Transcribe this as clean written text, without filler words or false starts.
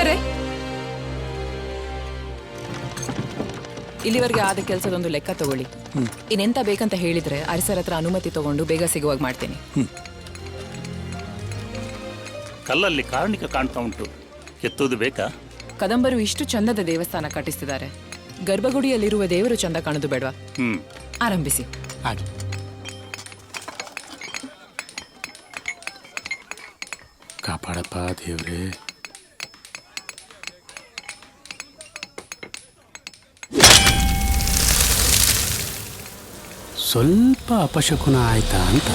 ಅರಸರೇ, ಇಲ್ಲಿವರೆಗೆ ಆದ ಕೆಲಸದೊಂದು ಲೆಕ್ಕ ತಗೊಳ್ಳಿ. ಇನ್ನೆಂತ ಬೇಕಂತ ಹೇಳಿದ್ರೆ ಅರಸರ ಹತ್ರ ಅನುಮತಿ ತಗೊಂಡು ಬೇಗ ಸಿಗುವಾಗ ಮಾಡ್ತೇನೆ. ಕಲ್ಲಲ್ಲಿ ಕಾರ್ಣಿಕ ಕಾಣ್ತಾ ಉಂಟು, ಕೆತ್ತೋದು ಬೇಕಾ? ಕದಂಬರು ಇಷ್ಟು ಚಂದದ ದೇವಸ್ಥಾನ ಕಟ್ಟಿಸ್ತಿದ್ದಾರೆ, ಗರ್ಭಗುಡಿಯಲ್ಲಿರುವ ದೇವರು ಚಂದ ಕಾಣೋದು ಬೇಡವಾ? ಆರಂಭಿಸಿ. ಹಾಗೆ ಕಾಪಾಡಪ್ಪ ದೇವ್ರೇ. ಸ್ವಲ್ಪ ಅಪಶಕುನ ಆಯ್ತಾ ಅಂತ.